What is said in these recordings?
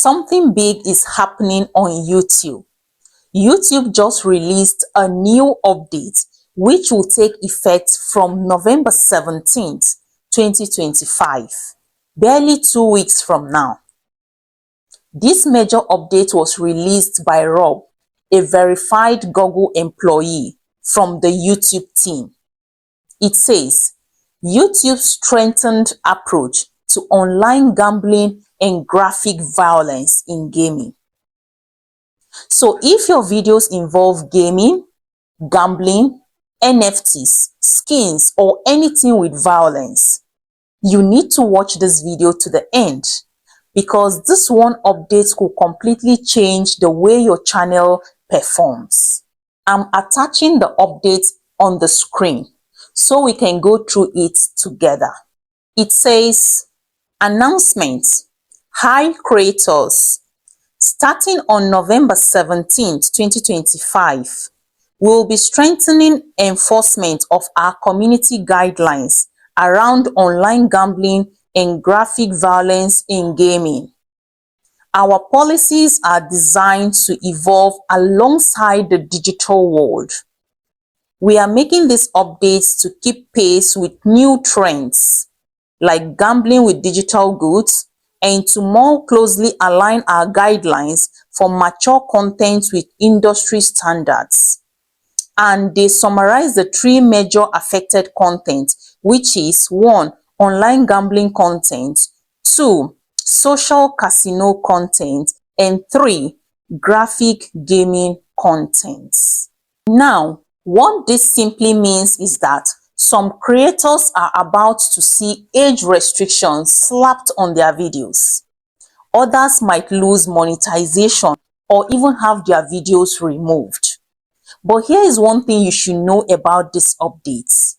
Something big is happening on YouTube. YouTube just released a new update which will take effect from November 17th, 2025, barely 2 weeks from now. This major update was released by Rob, a verified Google employee from the YouTube team. It says, YouTube's strengthened approach to online gambling and graphic violence in gaming. So if your videos involve gaming, gambling, NFTs, skins, or anything with violence, you need to watch this video to the end, because this one update could completely change the way your channel performs. I'm attaching the update on the screen so we can go through it together. It says, announcement. Hi creators. Starting on November 17th, 2025, we will be strengthening enforcement of our community guidelines around online gambling and graphic violence in gaming. Our policies are designed to evolve alongside the digital world. We are making these updates to keep pace with new trends, like gambling with digital goods, and to more closely align our guidelines for mature content with industry standards. And they summarize the 3 major affected content, which is 1. Online gambling content, 2. Social casino content, and 3. Graphic gaming contents. Now, what this simply means is that some creators are about to see age restrictions slapped on their videos. Others might lose monetization or even have their videos removed. But here is one thing you should know about this update.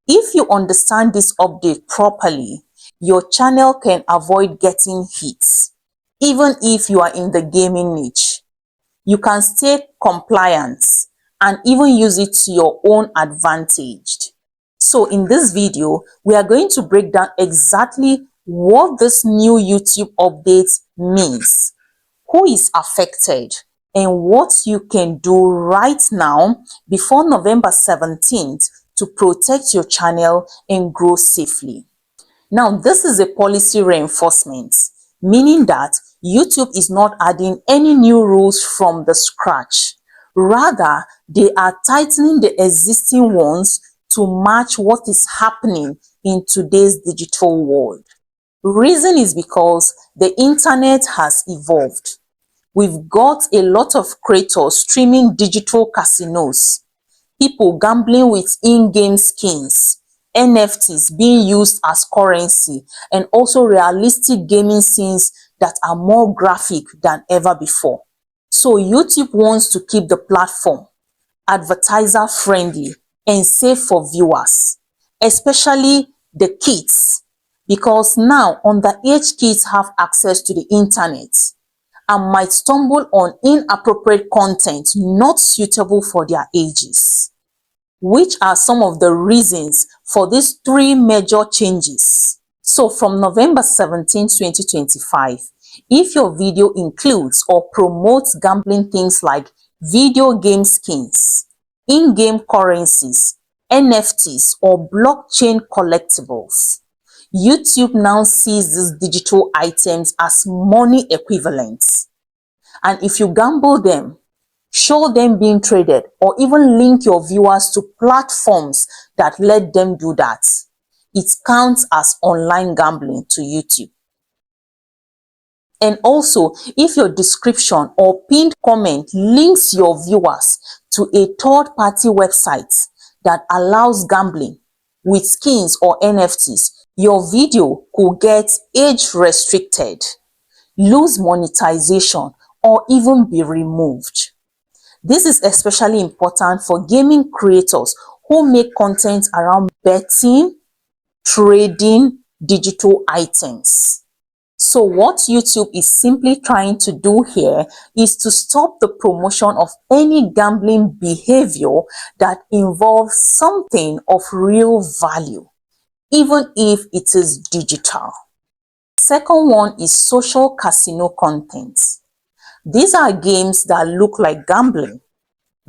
If you understand this update properly, your channel can avoid getting hits, even if you are in the gaming niche. You can stay compliant and even use it to your own advantage. So in this video, we are going to break down exactly what this new YouTube update means, who is affected, and what you can do right now before November 17th to protect your channel and grow safely. Now, this is a policy reinforcement, meaning that YouTube is not adding any new rules from the scratch. Rather, they are tightening the existing ones to match what is happening in today's digital world. Reason is because the internet has evolved. We've got a lot of creators streaming digital casinos, people gambling with in-game skins, NFTs being used as currency, and also realistic gaming scenes that are more graphic than ever before. So YouTube wants to keep the platform advertiser friendly and safe for viewers, especially the kids, because now underage kids have access to the internet and might stumble on inappropriate content not suitable for their ages. Which are some of the reasons for these 3 major changes. So from November 17, 2025, if your video includes or promotes gambling things like video game skins, in-game currencies, NFTs, or blockchain collectibles, YouTube now sees these digital items as money equivalents. And if you gamble them, show them being traded, or even link your viewers to platforms that let them do that, it counts as online gambling to YouTube. And also, if your description or pinned comment links your viewers to a third-party website that allows gambling with skins or NFTs, your video could get age restricted, lose monetization, or even be removed. This is especially important for gaming creators who make content around betting, trading digital items. So what YouTube is simply trying to do here is to stop the promotion of any gambling behavior that involves something of real value, even if it is digital. second one is social casino content. These are games that look like gambling,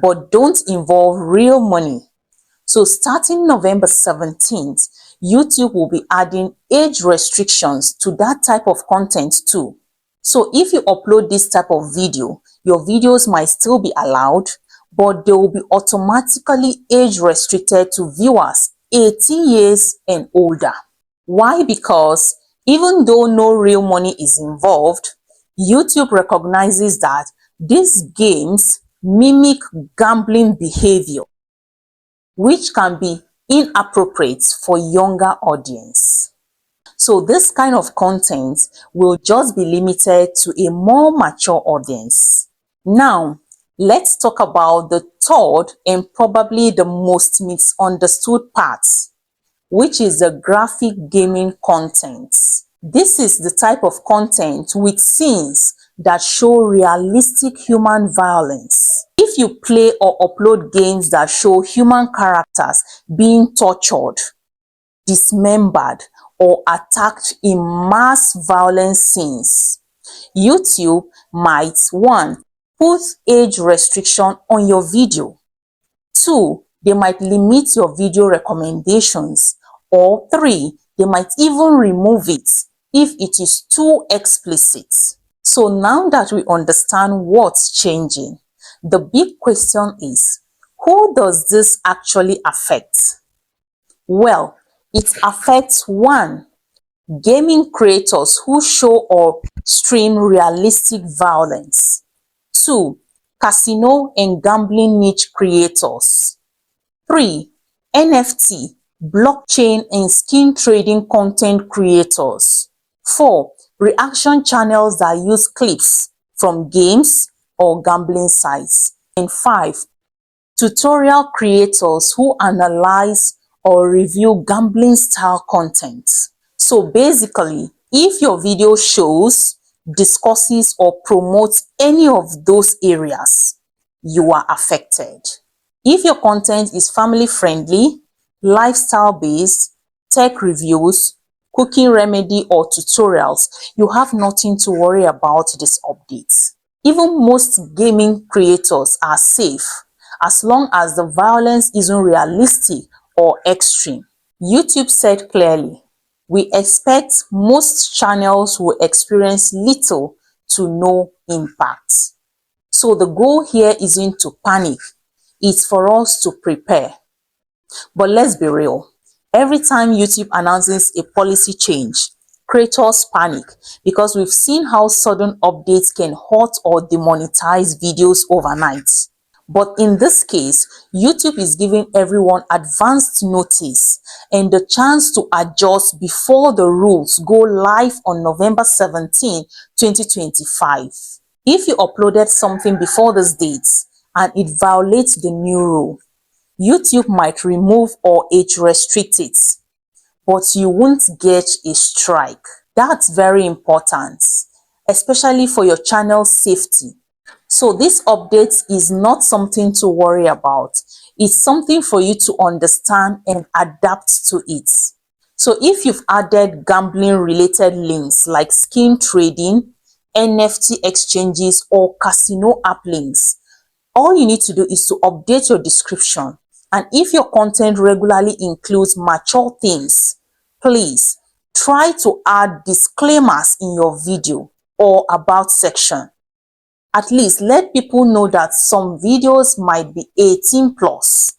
but don't involve real money. So starting November 17th, YouTube will be adding age restrictions to that type of content too. So if you upload this type of video, your videos might still be allowed, but they will be automatically age restricted to viewers 18 years and older. Why? Because even though no real money is involved, YouTube recognizes that these games mimic gambling behavior, which can be inappropriate for younger audience. So this kind of content will just be limited to a more mature audience. Now, let's talk about the third and probably the most misunderstood part, which is the graphic gaming content. This is the type of content with scenes that show realistic human violence. If you play or upload games that show human characters being tortured, dismembered, or attacked in mass violence scenes, YouTube might 1. Put age restriction on your video. 2. They might limit your video recommendations. Or 3. They might even remove it if it is too explicit. So now that we understand what's changing, the big question is, who does this actually affect? Well, it affects 1. Gaming creators who show or stream realistic violence. 2. Casino and gambling niche creators. 3. NFT, blockchain and skin trading content creators. 4. Reaction channels that use clips from games or gambling sites. And 5. Tutorial creators who analyze or review gambling style content. So basically, if your video shows, discusses, or promotes any of those areas, you are affected. If your content is family friendly, lifestyle based, tech reviews, cooking remedy, or tutorials, you have nothing to worry about this update. Even most gaming creators are safe as long as the violence isn't realistic or extreme. YouTube said clearly, we expect most channels will experience little to no impact. So the goal here isn't to panic, it's for us to prepare. But let's be real, every time YouTube announces a policy change, creators panic because we've seen how sudden updates can hurt or demonetize videos overnight. But in this case, YouTube is giving everyone advanced notice and the chance to adjust before the rules go live on November 17, 2025. If you uploaded something before this date and it violates the new rule, YouTube might remove or age restrict it, but you won't get a strike. That's very important, especially for your channel's safety. So this update is not something to worry about. It's something for you to understand and adapt to it. So if you've added gambling related links like skin trading, NFT exchanges, or casino app links, all you need to do is to update your description. And if your content regularly includes mature themes, please try to add disclaimers in your video or about section. At least let people know that some videos might be 18 plus.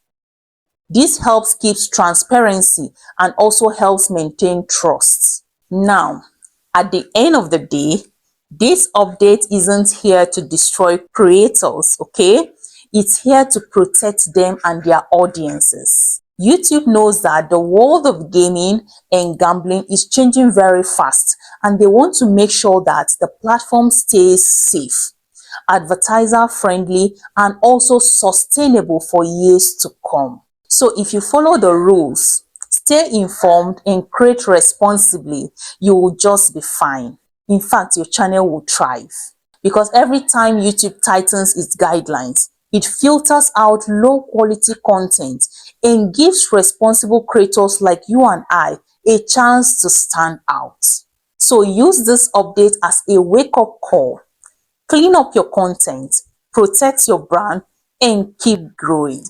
This helps keep transparency and also helps maintain trust. Now, at the end of the day, this update isn't here to destroy creators, okay? It's here to protect them and their audiences. YouTube knows that the world of gaming and gambling is changing very fast, and they want to make sure that the platform stays safe, advertiser friendly, and also sustainable for years to come. So if you follow the rules, stay informed, and create responsibly, you will just be fine. In fact, your channel will thrive. Because every time YouTube tightens its guidelines, it filters out low quality content and gives responsible creators like you and I a chance to stand out. So use this update as a wake-up call. Clean up your content, protect your brand, and keep growing.